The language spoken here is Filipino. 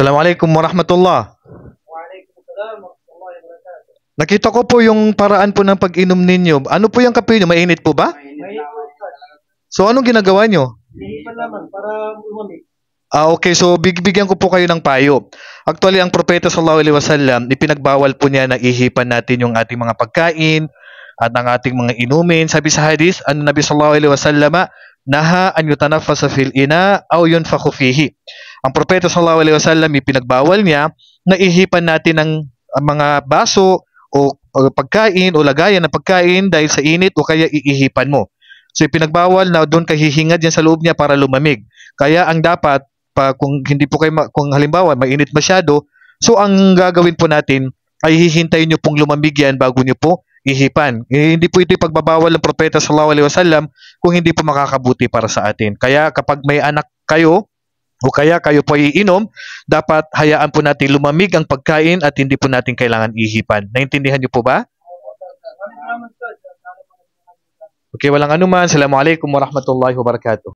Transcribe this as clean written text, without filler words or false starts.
Assalamualaikum warahmatullah. Waalaikumsalam warahmatullahi wabarakatuh. Nakita ko po yung paraan po ng pag-inom ninyo. Ano po yung kape nyo? Mainit po ba? May Ustaz. So, anong ginagawa nyo? Hinipan naman para lumamig. Okay. So, bigyan ko po kayo ng payo. Actually, ang propeta sallallahu alaihi wasallam, ipinagbawal po niya na ihipan natin yung ating mga pagkain at ang ating mga inumin. Sabi sa hadith, an Nabi sallallahu alaihi wasallam, naha an yutanaffasa fil ina aw yunfakhu fihi. Ang propeta sallallahu alaihi wasallam, ipinagbawal niya na ihipan natin ng mga baso o pagkain o lagayan ng pagkain dahil sa init o kaya iihipan mo. So ipinagbawal na doon ka hihingad yan sa loob niya para lumamig. Kaya ang dapat kung hindi po kayo kung halimbawa mainit masyado, so ang gagawin po natin ay hihintayin niyo pong lumamig yan bago niyo po ihipan. Hindi po ito pagbabawal ng propeta sallallahu alaihi wasallam kung hindi po makakabuti para sa atin. Kaya kapag may anak kayo o kaya kayo po iinom, dapat hayaan po natin lumamig ang pagkain at hindi po natin kailangan ihipan. Naintindihan niyo po ba? Maraming salamat, Ustaz. Okay, walang anuman. Assalamualaikum warahmatullahi wabarakatuh.